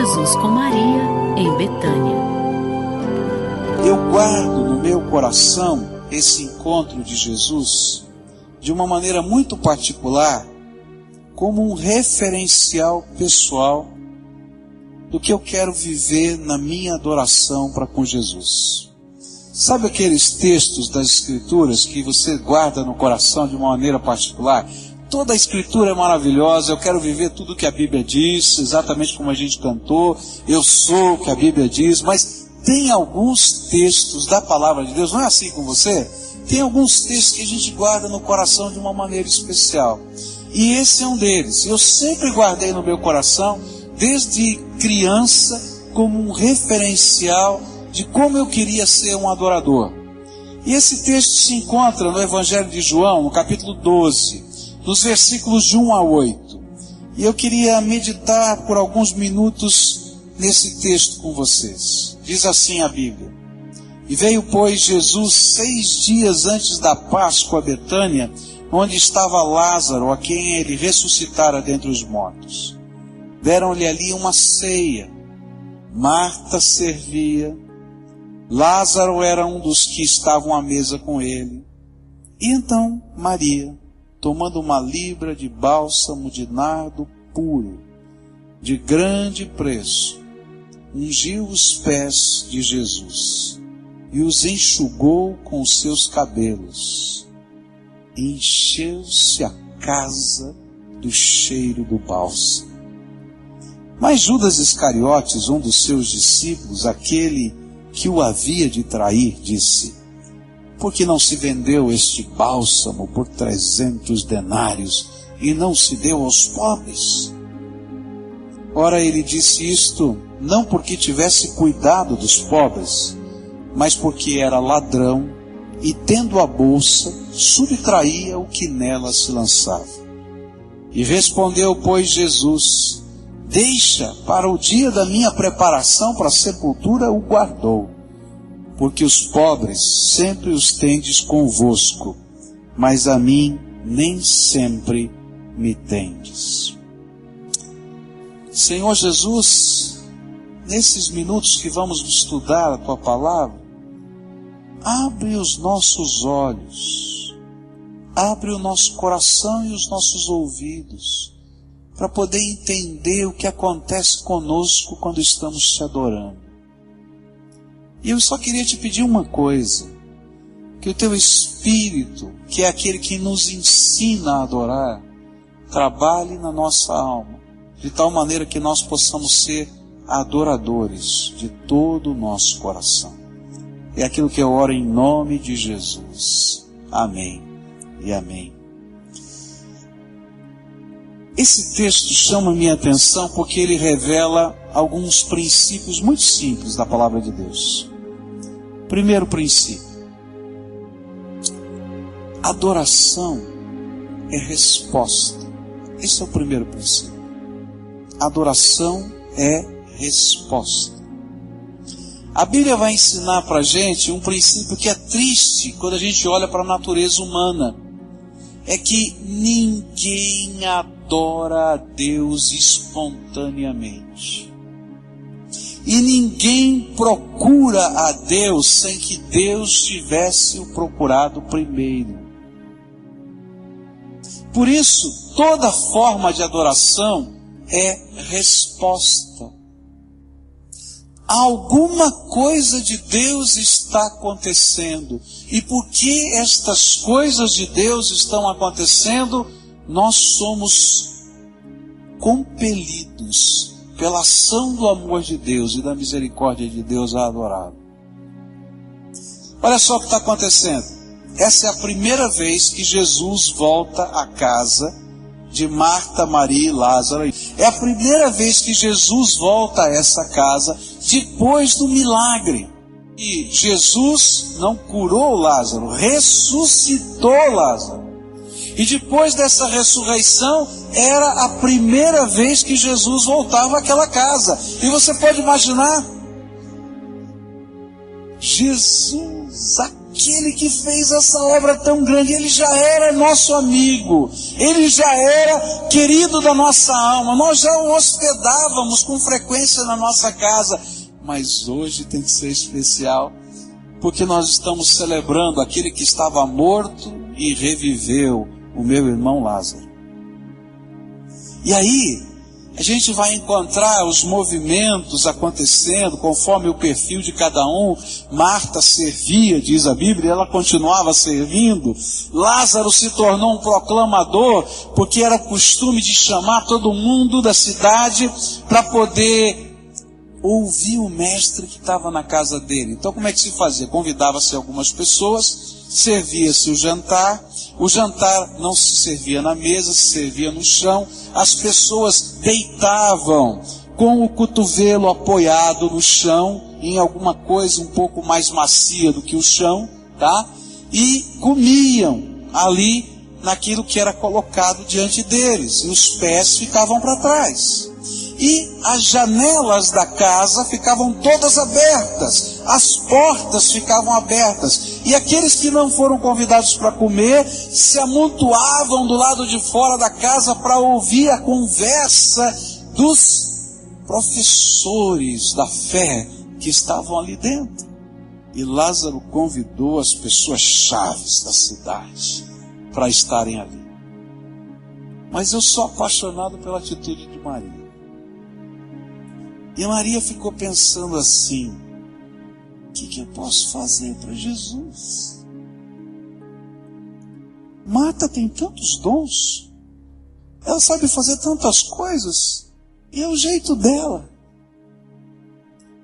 Jesus com Maria em Betânia. Eu guardo no meu coração esse encontro de Jesus de uma maneira muito particular, como um referencial pessoal do que eu quero viver na minha adoração para com Jesus. Sabe aqueles textos das Escrituras que você guarda no coração de uma maneira particular? Toda a Escritura é maravilhosa, eu quero viver tudo que a Bíblia diz, exatamente como a gente cantou, eu sou o que a Bíblia diz, mas tem alguns textos da Palavra de Deus, não é assim com você? Tem alguns textos que a gente guarda no coração de uma maneira especial. E esse é um deles. Eu sempre guardei no meu coração, desde criança, como um referencial de como eu queria ser um adorador. E esse texto se encontra no Evangelho de João, no capítulo 12, nos versículos de 1 a 8. E eu queria meditar por alguns minutos nesse texto com vocês. Diz assim a Bíblia: E veio, pois, Jesus 6 dias antes da Páscoa a Betânia, onde estava Lázaro, a quem ele ressuscitara dentre os mortos. Deram-lhe ali uma ceia. Marta servia, Lázaro era um dos que estavam à mesa com ele. E então Maria, tomando uma libra de bálsamo de nardo puro, de grande preço, ungiu os pés de Jesus e os enxugou com os seus cabelos. Encheu-se a casa do cheiro do bálsamo. Mas Judas Iscariotes, um dos seus discípulos, aquele que o havia de trair, disse: Por que não se vendeu este bálsamo por 300 denários e não se deu aos pobres? Ora, ele disse isto não porque tivesse cuidado dos pobres, mas porque era ladrão e, tendo a bolsa, subtraía o que nela se lançava. E respondeu, pois, Jesus: Deixa para o dia da minha preparação para a sepultura o guardou, porque os pobres sempre os tendes convosco, mas a mim nem sempre me tendes. Senhor Jesus, nesses minutos que vamos estudar a Tua Palavra, abre os nossos olhos, abre o nosso coração e os nossos ouvidos, para poder entender o que acontece conosco quando estamos Te adorando. E eu só queria te pedir uma coisa: que o Teu Espírito, que é aquele que nos ensina a adorar, trabalhe na nossa alma, de tal maneira que nós possamos ser adoradores de todo o nosso coração. É aquilo que eu oro em nome de Jesus. Amém e amém. Esse texto chama minha atenção porque ele revela alguns princípios muito simples da palavra de Deus. Primeiro princípio: adoração é resposta. Esse é o primeiro princípio. Adoração é resposta. A Bíblia vai ensinar para a gente um princípio que é triste quando a gente olha para a natureza humana. É que ninguém adora a Deus espontaneamente. E ninguém procura a Deus sem que Deus tivesse o procurado primeiro. Por isso, toda forma de adoração é resposta. Alguma coisa de Deus está acontecendo. E porque estas coisas de Deus estão acontecendo, nós somos compelidos pela ação do amor de Deus e da misericórdia de Deus a adorá-lo. Olha só o que está acontecendo. Essa é a primeira vez que Jesus volta à casa de Marta, Maria e Lázaro. É a primeira vez que Jesus volta a essa casa depois do milagre. E Jesus não curou Lázaro, ressuscitou Lázaro. E depois dessa ressurreição, era a primeira vez que Jesus voltava àquela casa. E você pode imaginar, Jesus aqui aquele que fez essa obra tão grande, ele já era nosso amigo, ele já era querido da nossa alma, nós já o hospedávamos com frequência na nossa casa, mas hoje tem que ser especial, porque nós estamos celebrando aquele que estava morto e reviveu, o meu irmão Lázaro. E aí, a gente vai encontrar os movimentos acontecendo conforme o perfil de cada um. Marta servia, diz a Bíblia, e ela continuava servindo. Lázaro se tornou um proclamador, porque era costume de chamar todo mundo da cidade para poder ouvir o mestre que estava na casa dele. Então como é que se fazia? Convidava-se algumas pessoas, servia-se o jantar não se servia na mesa, se servia no chão, as pessoas deitavam com o cotovelo apoiado no chão, em alguma coisa um pouco mais macia do que o chão, tá? E comiam ali naquilo que era colocado diante deles, e os pés ficavam para trás. E as janelas da casa ficavam todas abertas, as portas ficavam abertas, e aqueles que não foram convidados para comer, se amontoavam do lado de fora da casa para ouvir a conversa dos professores da fé que estavam ali dentro. E Lázaro convidou as pessoas chaves da cidade para estarem ali. Mas eu sou apaixonado pela atitude de Maria. E Maria ficou pensando assim: o que eu posso fazer para Jesus? Marta tem tantos dons, ela sabe fazer tantas coisas, e é o jeito dela.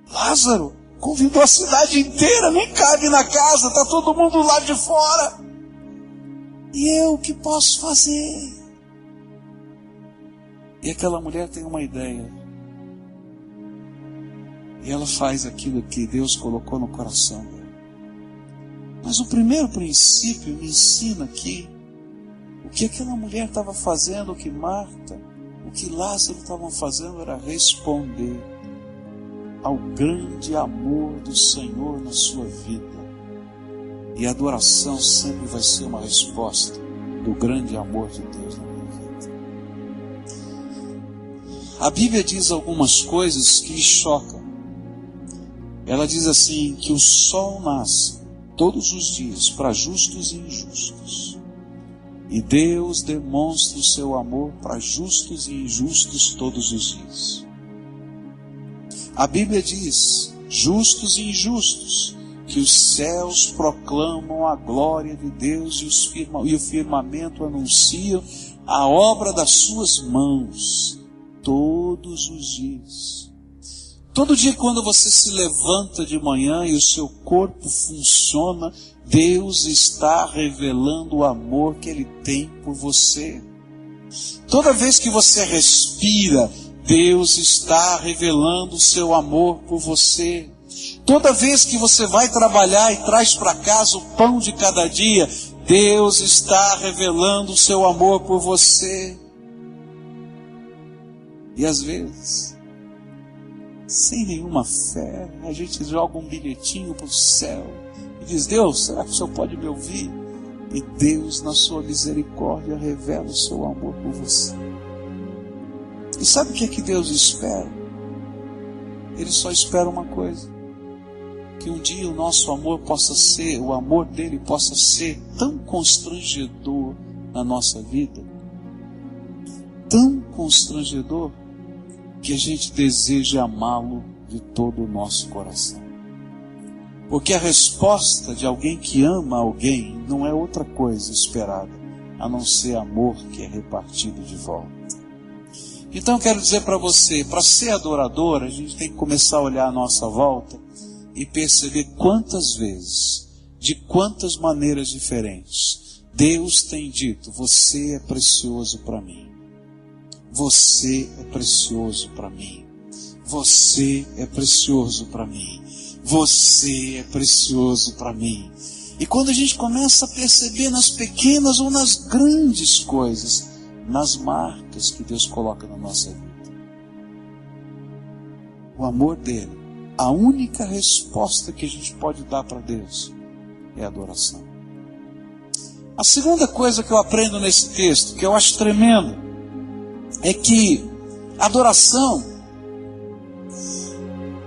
Lázaro convidou a cidade inteira, nem cabe na casa, está todo mundo lá de fora. E eu, o que posso fazer? E aquela mulher tem uma ideia. E ela faz aquilo que Deus colocou no coração dela. Mas o primeiro princípio me ensina aqui o que aquela mulher estava fazendo, o que Marta, o que Lázaro estavam fazendo era responder ao grande amor do Senhor na sua vida. E a adoração sempre vai ser uma resposta do grande amor de Deus na minha vida. A Bíblia diz algumas coisas que me chocam. Ela diz assim, que o sol nasce todos os dias para justos e injustos. E Deus demonstra o seu amor para justos e injustos todos os dias. A Bíblia diz, justos e injustos, que os céus proclamam a glória de Deus e o firmamento anunciam a obra das suas mãos todos os dias. Todo dia quando você se levanta de manhã e o seu corpo funciona, Deus está revelando o amor que Ele tem por você. Toda vez que você respira, Deus está revelando o seu amor por você. Toda vez que você vai trabalhar e traz para casa o pão de cada dia, Deus está revelando o seu amor por você. E às vezes, sem nenhuma fé, a gente joga um bilhetinho para o céu e diz: Deus, será que o Senhor pode me ouvir? E Deus, na sua misericórdia, revela o seu amor por você. E sabe o que é que Deus espera? Ele só espera uma coisa: que um dia o nosso amor possa ser, o amor dele possa ser tão constrangedor na nossa vida, tão constrangedor, que a gente deseja amá-lo de todo o nosso coração. Porque a resposta de alguém que ama alguém não é outra coisa esperada, a não ser amor que é repartido de volta. Então eu quero dizer para você, para ser adorador, a gente tem que começar a olhar a nossa volta e perceber quantas vezes, de quantas maneiras diferentes, Deus tem dito: você é precioso para mim. Você é precioso para mim. Você é precioso para mim. Você é precioso para mim. E quando a gente começa a perceber nas pequenas ou nas grandes coisas, nas marcas que Deus coloca na nossa vida, o amor dele, a única resposta que a gente pode dar para Deus é adoração. A segunda coisa que eu aprendo nesse texto, que eu acho tremendo, é que adoração,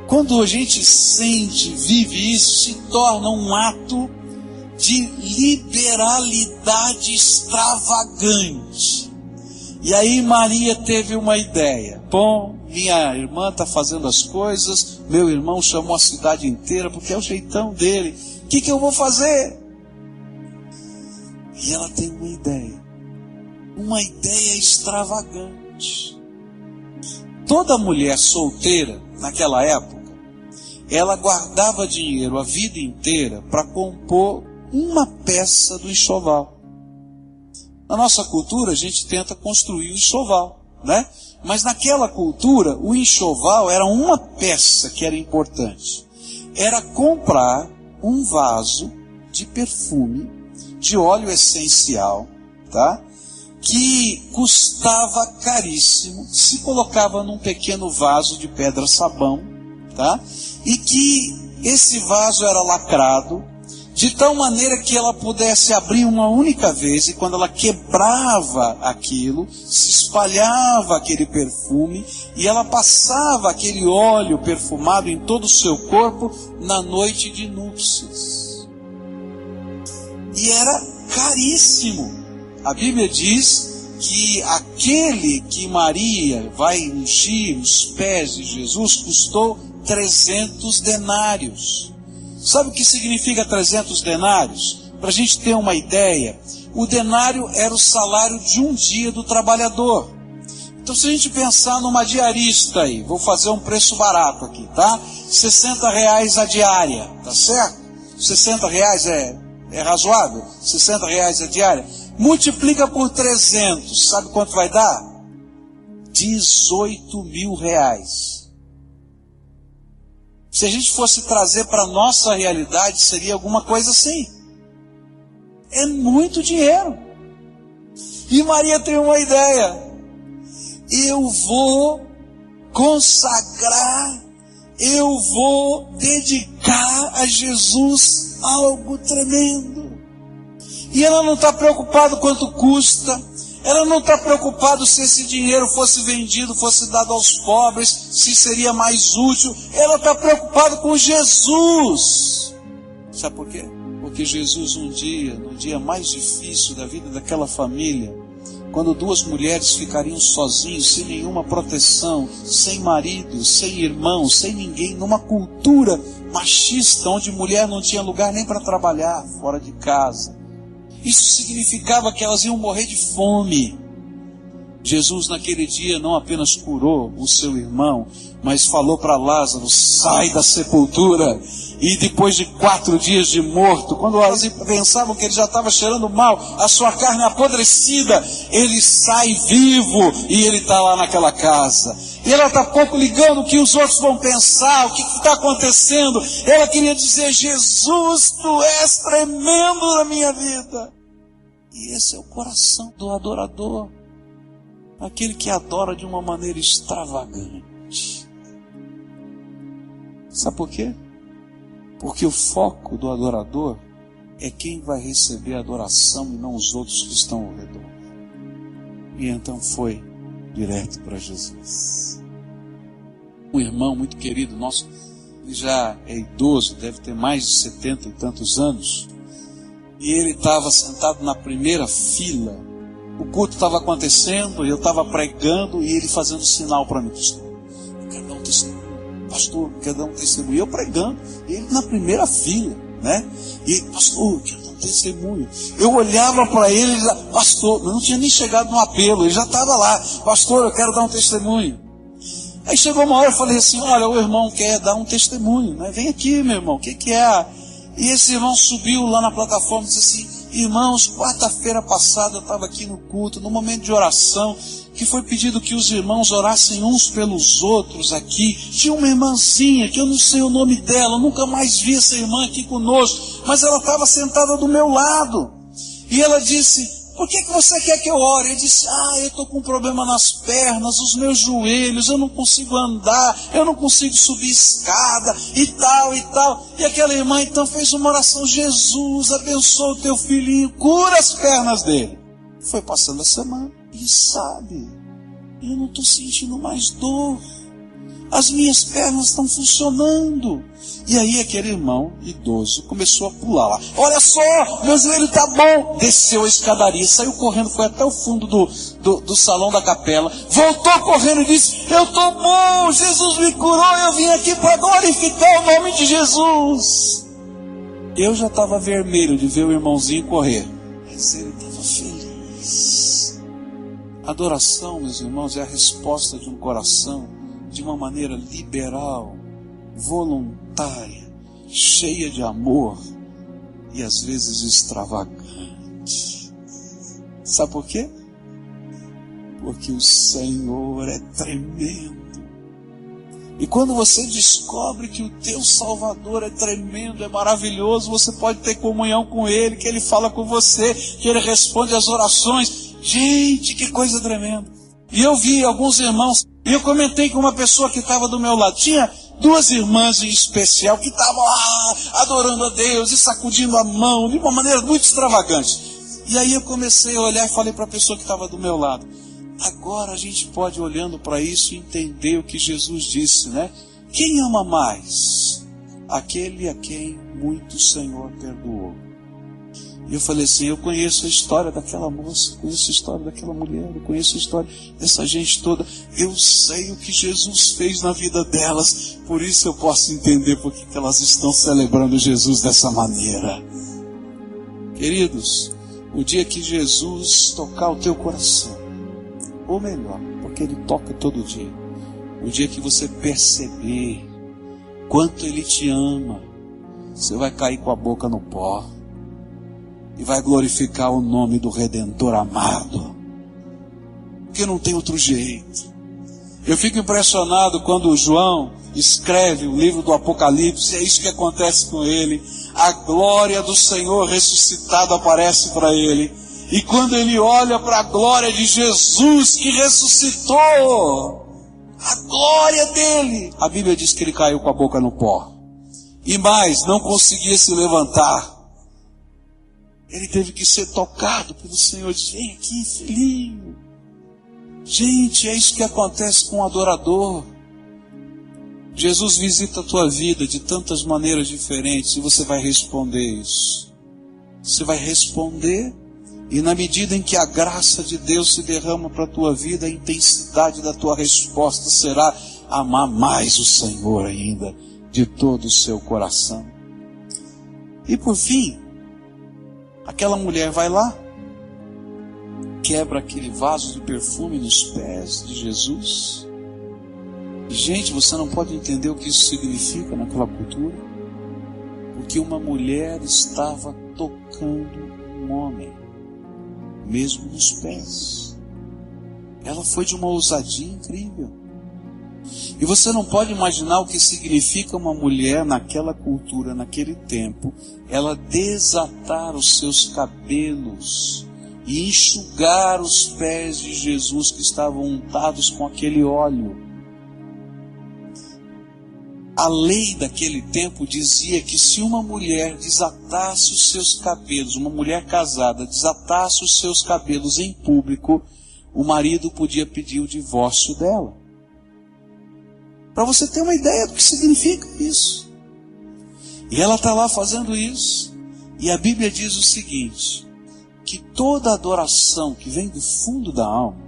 quando a gente sente, vive isso, se torna um ato de liberalidade extravagante. E aí Maria teve uma ideia. Bom, minha irmã está fazendo as coisas, meu irmão chamou a cidade inteira, porque é o jeitão dele. O que eu vou fazer? E ela tem uma ideia extravagante. Toda mulher solteira, naquela época, ela guardava dinheiro a vida inteira para compor uma peça do enxoval. Na nossa cultura, a gente tenta construir o enxoval, né? Mas naquela cultura, o enxoval era uma peça que era importante. Era comprar um vaso de perfume, de óleo essencial, tá? Que custava caríssimo, se colocava num pequeno vaso de pedra-sabão, tá? E que esse vaso era lacrado, de tal maneira que ela pudesse abrir uma única vez, e quando ela quebrava aquilo, se espalhava aquele perfume, e ela passava aquele óleo perfumado em todo o seu corpo na noite de núpcias. E era caríssimo. A Bíblia diz que aquele que Maria vai ungir os pés de Jesus custou 300 denários. Sabe o que significa 300 denários? Para a gente ter uma ideia, o denário era o salário de um dia do trabalhador. Então se a gente pensar numa diarista aí, vou fazer um preço barato aqui, tá? R$60 a diária, tá certo? R$60 é razoável? R$60 a diária? Multiplica por 300, sabe quanto vai dar? 18 mil reais. Se a gente fosse trazer para a nossa realidade, seria alguma coisa assim. É muito dinheiro. E Maria tem uma ideia. Eu vou consagrar, eu vou dedicar a Jesus algo tremendo. E ela não está preocupada quanto custa. Ela não está preocupada se esse dinheiro fosse vendido, fosse dado aos pobres, se seria mais útil. Ela está preocupada com Jesus. Sabe por quê? Porque Jesus no dia mais difícil da vida daquela família, quando duas mulheres ficariam sozinhas, sem nenhuma proteção, sem marido, sem irmão, sem ninguém, numa cultura machista, onde mulher não tinha lugar nem para trabalhar, fora de casa. Isso significava que elas iam morrer de fome. Jesus naquele dia não apenas curou o seu irmão, mas falou para Lázaro, sai da sepultura. E depois de 4 dias de morto, quando elas pensavam que ele já estava cheirando mal, a sua carne apodrecida, ele sai vivo e ele está lá naquela casa. E ela está pouco ligando o que os outros vão pensar, o que está acontecendo. Ela queria dizer, Jesus, tu és tremendo na minha vida. E esse é o coração do adorador. Aquele que adora de uma maneira extravagante. Sabe por quê? Porque o foco do adorador é quem vai receber a adoração e não os outros que estão ao redor. E então foi direto para Jesus. Um irmão muito querido nosso, ele já é idoso, deve ter mais de 70 e tantos anos, e ele estava sentado na primeira fila. O culto estava acontecendo, eu estava pregando e ele fazendo sinal para mim, pastor, eu quero dar um testemunho, pastor, eu quero dar um testemunho. E eu pregando, ele na primeira fila, né? E ele, pastor, eu quero dar um testemunho. Eu olhava para ele, pastor, eu não tinha nem chegado no apelo, ele já estava lá, pastor, eu quero dar um testemunho. Aí chegou uma hora, eu falei assim, olha, o irmão quer dar um testemunho, né? Vem aqui, meu irmão, o que é? E esse irmão subiu lá na plataforma e disse assim, irmãos, quarta-feira passada eu estava aqui no culto, no momento de oração, que foi pedido que os irmãos orassem uns pelos outros aqui. Tinha uma irmãzinha, que eu não sei o nome dela, eu nunca mais vi essa irmã aqui conosco, mas ela estava sentada do meu lado. E ela disse, por que você quer que eu ore? Ele disse, eu estou com um problema nas pernas, os meus joelhos, eu não consigo andar, eu não consigo subir escada, e tal, e tal. E aquela irmã então fez uma oração, Jesus, abençoa o teu filhinho, cura as pernas dele. Foi passando a semana, e sabe, eu não estou sentindo mais dor. As minhas pernas estão funcionando. E aí aquele irmão idoso começou a pular lá. Olha só, meu joelho está bom. Desceu a escadaria, saiu correndo, foi até o fundo do salão da capela. Voltou correndo e disse, eu estou bom, Jesus me curou, eu vim aqui para glorificar o nome de Jesus. Eu já estava vermelho de ver o irmãozinho correr. Mas ele estava feliz. Adoração, meus irmãos, é a resposta de um coração de uma maneira liberal, voluntária, cheia de amor e às vezes extravagante. Sabe por quê? Porque o Senhor é tremendo. E quando você descobre que o teu Salvador é tremendo, é maravilhoso, você pode ter comunhão com Ele, que Ele fala com você, que Ele responde às orações. Gente, que coisa tremenda. E eu vi alguns irmãos, e eu comentei com uma pessoa que estava do meu lado. Tinha duas irmãs em especial que estavam lá adorando a Deus e sacudindo a mão de uma maneira muito extravagante. E aí eu comecei a olhar e falei para a pessoa que estava do meu lado. Agora a gente pode, olhando para isso, entender o que Jesus disse, né? Quem ama mais? Aquele a quem muito o Senhor perdoou. E eu falei assim, eu conheço a história daquela moça, conheço a história daquela mulher, eu conheço a história dessa gente toda. Eu sei o que Jesus fez na vida delas, por isso eu posso entender por que elas estão celebrando Jesus dessa maneira. Queridos, o dia que Jesus tocar o teu coração, ou melhor, porque Ele toca todo dia, o dia que você perceber quanto Ele te ama, você vai cair com a boca no pó e vai glorificar o nome do Redentor amado, porque não tem outro jeito. Eu fico impressionado quando João escreve o livro do Apocalipse, é isso que acontece com ele. A glória do Senhor ressuscitado aparece para ele, e quando ele olha para a glória de Jesus que ressuscitou, a glória dele, a Bíblia diz que ele caiu com a boca no pó, e mais, não conseguia se levantar. Ele teve que ser tocado pelo Senhor. Diz, vem aqui, filhinho. Gente, é isso que acontece com o adorador. Jesus visita a tua vida de tantas maneiras diferentes, e você vai responder isso. Você vai responder, e na medida em que a graça de Deus se derrama para a tua vida, a intensidade da tua resposta será amar mais o Senhor ainda, de todo o seu coração. E por fim, aquela mulher vai lá, quebra aquele vaso de perfume nos pés de Jesus. E, gente, você não pode entender o que isso significa naquela cultura, porque uma mulher estava tocando um homem, mesmo nos pés. Ela foi de uma ousadia incrível. E você não pode imaginar o que significa uma mulher naquela cultura, naquele tempo, ela desatar os seus cabelos e enxugar os pés de Jesus que estavam untados com aquele óleo. A lei daquele tempo dizia que se uma mulher desatasse os seus cabelos, uma mulher casada desatasse os seus cabelos em público, o marido podia pedir o divórcio dela. Para você ter uma ideia do que significa isso. E ela está lá fazendo isso. E a Bíblia diz o seguinte, que toda adoração que vem do fundo da alma,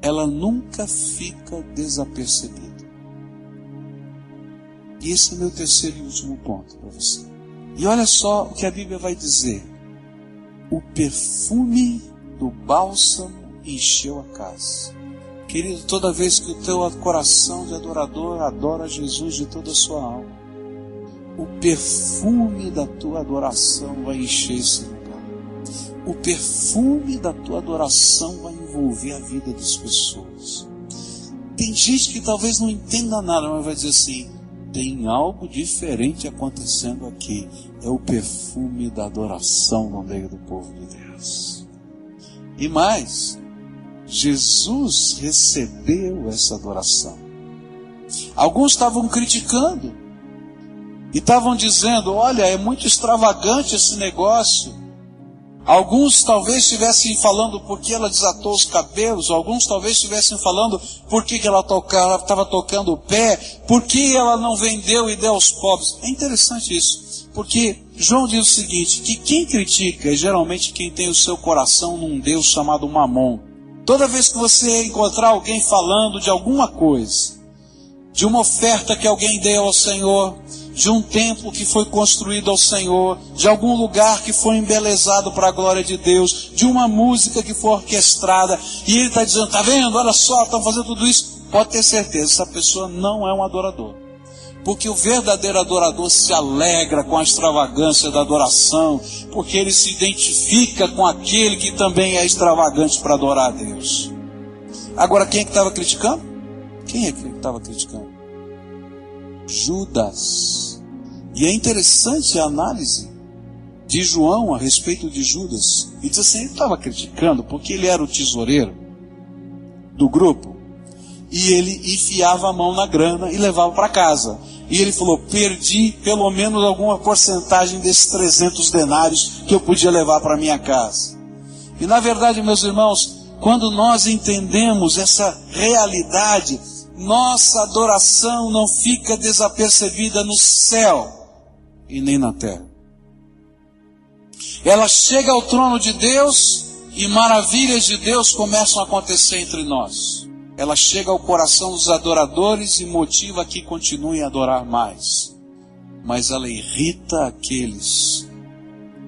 ela nunca fica desapercebida. E esse é meu terceiro e último ponto para você. E olha só o que a Bíblia vai dizer. O perfume do bálsamo encheu a casa. Querido, toda vez que o teu coração de adorador adora Jesus de toda a sua alma, o perfume da tua adoração vai encher esse lugar. O perfume da tua adoração vai envolver a vida das pessoas. Tem gente que talvez não entenda nada, mas vai dizer assim, tem algo diferente acontecendo aqui. É o perfume da adoração no meio do povo de Deus. E mais, Jesus recebeu essa adoração. Alguns estavam criticando e estavam dizendo: olha, é muito extravagante esse negócio. Alguns talvez estivessem falando porque ela desatou os cabelos, alguns talvez estivessem falando porque ela estava tocando o pé, porque ela não vendeu e deu aos pobres. É interessante isso, porque João diz o seguinte, que quem critica é geralmente quem tem o seu coração num Deus chamado Mamon. Toda vez que você encontrar alguém falando de alguma coisa, de uma oferta que alguém deu ao Senhor, de um templo que foi construído ao Senhor, de algum lugar que foi embelezado para a glória de Deus, de uma música que foi orquestrada, e ele está dizendo: está vendo, olha só, estão fazendo tudo isso. Pode ter certeza, essa pessoa não é um adorador. Porque o verdadeiro adorador se alegra com a extravagância da adoração, porque ele se identifica com aquele que também é extravagante para adorar a Deus. Agora, quem é que estava criticando? Quem é que estava criticando? Judas. E é interessante a análise de João a respeito de Judas. Ele diz assim, ele estava criticando porque ele era o tesoureiro do grupo. E ele enfiava a mão na grana e levava para casa. E ele falou: perdi pelo menos alguma porcentagem desses 300 denários que eu podia levar para minha casa. E na verdade, meus irmãos, quando nós entendemos essa realidade, nossa adoração não fica desapercebida no céu e nem na terra. Ela chega ao trono de Deus e maravilhas de Deus começam a acontecer entre nós. Ela chega ao coração dos adoradores e motiva que continuem a adorar mais. Mas ela irrita aqueles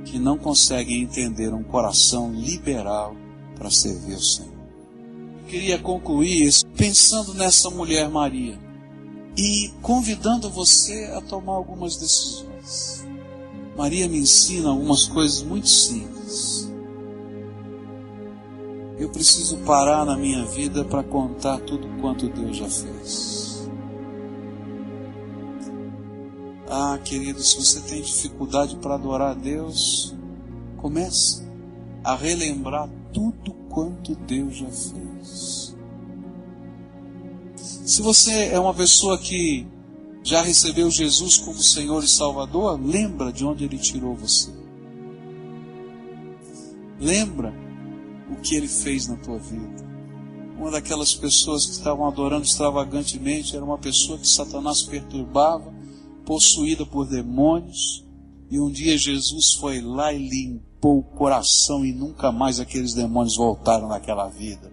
que não conseguem entender um coração liberal para servir o Senhor. Eu queria concluir isso pensando nessa mulher Maria e convidando você a tomar algumas decisões. Maria me ensina algumas coisas muito simples. Eu preciso parar na minha vida para contar tudo quanto Deus já fez. Ah, querido, se você tem dificuldade para adorar a Deus, comece a relembrar tudo quanto Deus já fez. Se você é uma pessoa que já recebeu Jesus como Senhor e Salvador, lembra de onde Ele tirou você. Lembra o que Ele fez na tua vida. Uma daquelas pessoas que estavam adorando extravagantemente era uma pessoa que Satanás perturbava, possuída por demônios, e um dia Jesus foi lá e limpou o coração e nunca mais aqueles demônios voltaram naquela vida.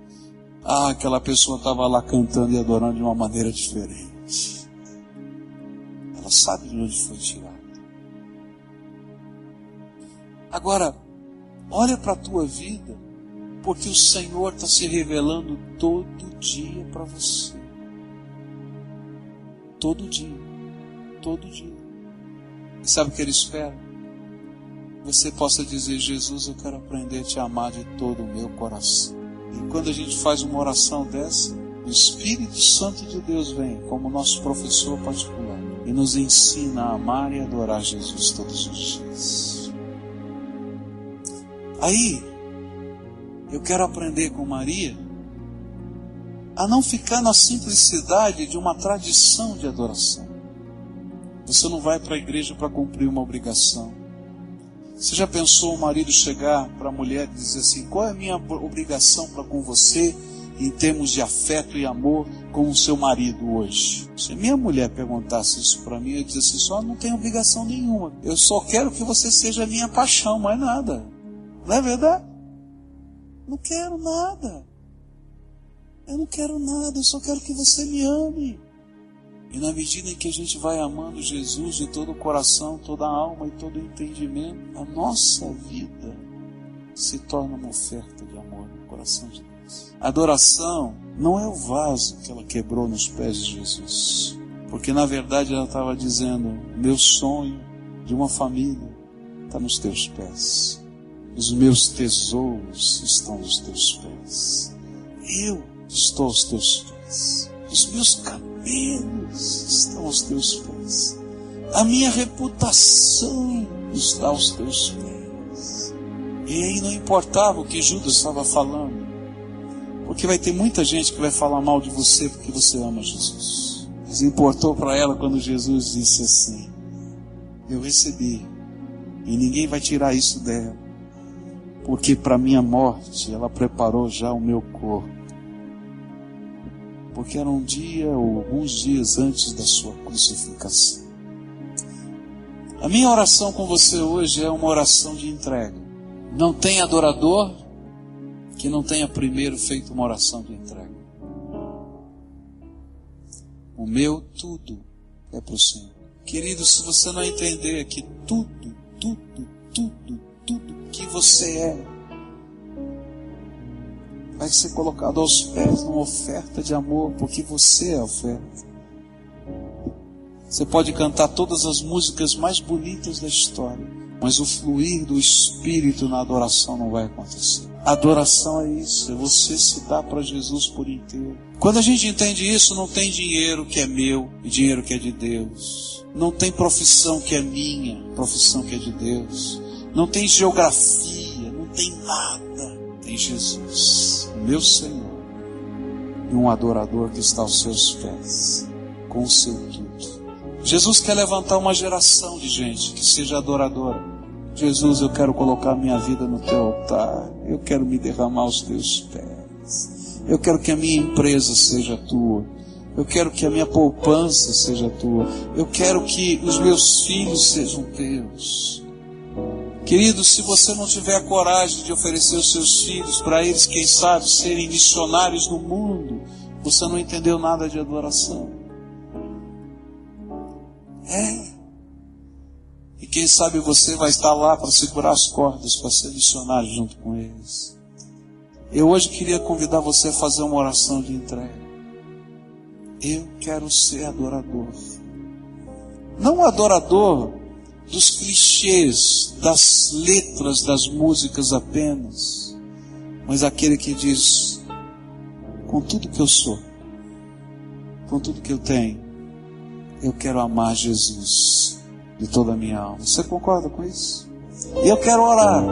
Ah, aquela pessoa estava lá cantando e adorando de uma maneira diferente. Ela sabe de onde foi tirada. Agora, olha para a tua vida, porque o Senhor está se revelando todo dia para você. Todo dia. Todo dia. E sabe o que Ele espera? Você possa dizer: Jesus, eu quero aprender a te amar de todo o meu coração. E quando a gente faz uma oração dessa, o Espírito Santo de Deus vem como nosso professor particular e nos ensina a amar e adorar Jesus todos os dias. Aí, eu quero aprender com Maria a não ficar na simplicidade de uma tradição de adoração. Você não vai para a igreja para cumprir uma obrigação. Você já pensou o marido chegar para a mulher e dizer assim: qual é a minha obrigação para com você em termos de afeto e amor com o seu marido hoje? Se minha mulher perguntasse isso para mim, eu dizer assim: só não tenho obrigação nenhuma. Eu só quero que você seja a minha paixão, mais nada. Não é verdade? Não quero nada. Eu não quero nada, eu só quero que você me ame. E na medida em que a gente vai amando Jesus de todo o coração, toda a alma e todo o entendimento, a nossa vida se torna uma oferta de amor no coração de Deus. A adoração não é o vaso que ela quebrou nos pés de Jesus, porque na verdade ela estava dizendo: meu sonho de uma família está nos teus pés. Os meus tesouros estão nos teus pés. Eu estou aos teus pés. Os meus cabelos estão aos teus pés. A minha reputação está aos teus pés. E aí não importava o que Judas estava falando, porque vai ter muita gente que vai falar mal de você porque você ama Jesus. Mas importou para ela quando Jesus disse assim: eu recebi, e ninguém vai tirar isso dela, porque para minha morte ela preparou já o meu corpo. Porque era um dia ou alguns dias antes da sua crucificação. A minha oração com você hoje é uma oração de entrega. Não tem adorador que não tenha primeiro feito uma oração de entrega. O meu tudo é para o Senhor. Querido, se você não entender que tudo que você é vai ser colocado aos pés numa oferta de amor, porque você é a oferta. Você pode cantar todas as músicas mais bonitas da história, mas o fluir do Espírito na adoração não vai acontecer. A adoração é isso, é você se dar para Jesus por inteiro. Quando a gente entende isso, não tem dinheiro que é meu e dinheiro que é de Deus. Não tem profissão que é minha, profissão que é de Deus. Não tem geografia, não tem nada. Tem Jesus, o meu Senhor, e um adorador que está aos seus pés, com o seu tudo. Jesus quer levantar uma geração de gente que seja adoradora. Jesus, eu quero colocar minha vida no teu altar. Eu quero me derramar aos teus pés. Eu quero que a minha empresa seja tua. Eu quero que a minha poupança seja tua. Eu quero que os meus filhos sejam teus. Querido, se você não tiver coragem de oferecer os seus filhos para eles, quem sabe, serem missionários no mundo, você não entendeu nada de adoração. E quem sabe você vai estar lá para segurar as cordas, para ser missionário junto com eles. Eu hoje queria convidar você a fazer uma oração de entrega. Eu quero ser adorador. Não adorador dos clichês, das letras das músicas apenas, mas aquele que diz: com tudo que eu sou, com tudo que eu tenho, eu quero amar Jesus de toda a minha alma. Você concorda com isso? E eu quero orar.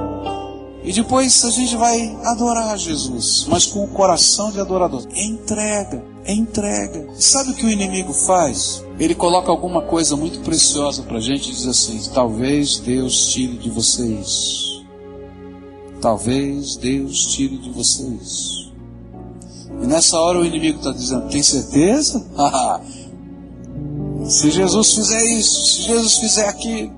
E depois a gente vai adorar Jesus, mas com o coração de adorador. Entrega, entrega. Sabe o que o inimigo faz? Ele coloca alguma coisa muito preciosa para a gente e diz assim: talvez Deus tire de você isso. Talvez Deus tire de você isso. E nessa hora o inimigo está dizendo: tem certeza? Se Jesus fizer isso, se Jesus fizer aquilo.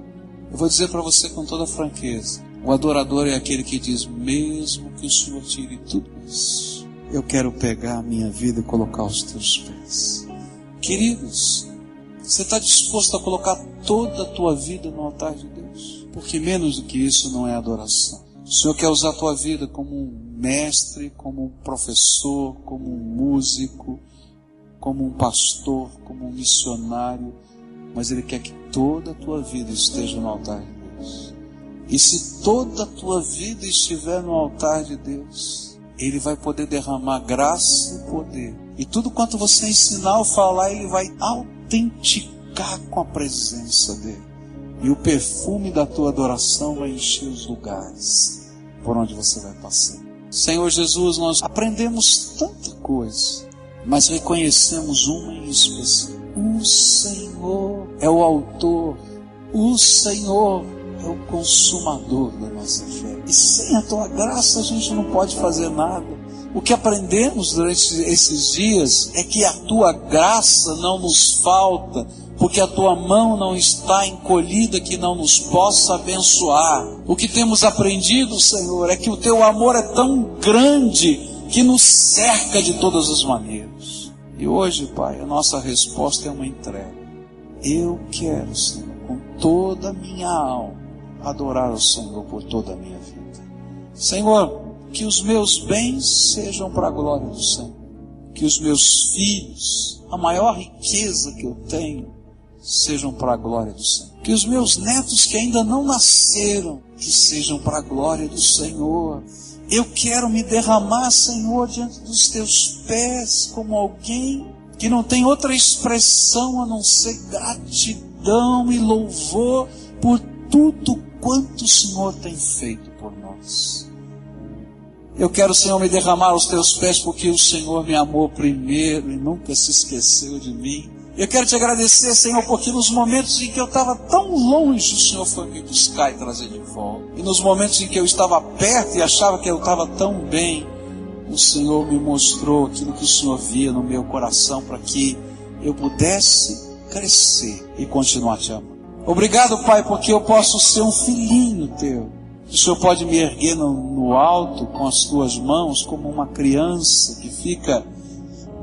Eu vou dizer para você com toda franqueza: o adorador é aquele que diz: mesmo que o Senhor tire tudo isso, eu quero pegar a minha vida e colocar aos teus pés. Queridos, você está disposto a colocar toda a tua vida no altar de Deus? Porque menos do que isso não é adoração. O Senhor quer usar a tua vida como um mestre, como um professor, como um músico, como um pastor, como um missionário, mas Ele quer que toda a tua vida esteja no altar de Deus. E se toda a tua vida estiver no altar de Deus, Ele vai poder derramar graça e poder. E tudo quanto você ensinar ou falar, Ele vai autenticar com a presença dEle. E o perfume da tua adoração vai encher os lugares por onde você vai passar. Senhor Jesus, nós aprendemos tanta coisa, mas reconhecemos uma em especial. O Senhor é o autor, o Senhor é o consumador da nossa fé. E sem a tua graça a gente não pode fazer nada. O que aprendemos durante esses dias é que a tua graça não nos falta, porque a tua mão não está encolhida que não nos possa abençoar. O que temos aprendido, Senhor, é que o teu amor é tão grande que nos cerca de todas as maneiras. E hoje, Pai, a nossa resposta é uma entrega. Eu quero, Senhor, com toda a minha alma, adorar o Senhor por toda a minha vida. Senhor, que os meus bens sejam para a glória do Senhor. Que os meus filhos, a maior riqueza que eu tenho, sejam para a glória do Senhor. Que os meus netos que ainda não nasceram, que sejam para a glória do Senhor. Eu quero me derramar, Senhor, diante dos teus pés, como alguém que não tem outra expressão a não ser gratidão e louvor por tudo quanto o Senhor tem feito por nós. nós. Eu quero, Senhor, me derramar aos teus pés, porque o Senhor me amou primeiro e nunca se esqueceu de mim. Eu quero te agradecer, Senhor, porque nos momentos em que eu estava tão longe, o Senhor foi me buscar e trazer de volta. E nos momentos em que eu estava perto e achava que eu estava tão bem, o Senhor me mostrou aquilo que o Senhor via no meu coração para que eu pudesse crescer e continuar te amando. Obrigado, Pai, porque eu posso ser um filhinho teu. O Senhor pode me erguer no alto com as tuas mãos, como uma criança que fica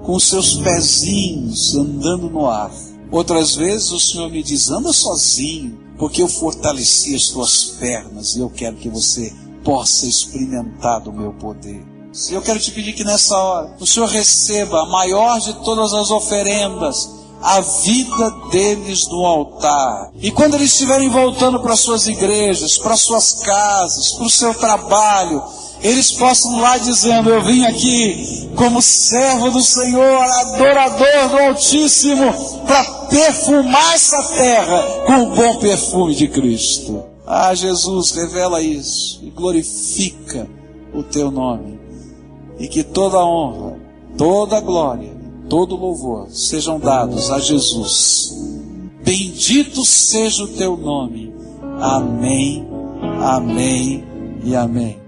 com os seus pezinhos andando no ar. Outras vezes o Senhor me diz, anda sozinho, porque eu fortaleci as tuas pernas e eu quero que você possa experimentar do meu poder. Eu quero te pedir que nessa hora o Senhor receba a maior de todas as oferendas, a vida deles no altar. E quando eles estiverem voltando para suas igrejas, para suas casas, para o seu trabalho, eles possam lá dizendo, eu vim aqui como servo do Senhor, adorador do Altíssimo, para perfumar essa terra com o bom perfume de Cristo. Ah, Jesus, revela isso e glorifica o teu nome. E que toda a honra, toda a glória, todo louvor sejam dados a Jesus. Bendito seja o teu nome. Amém, amém e amém.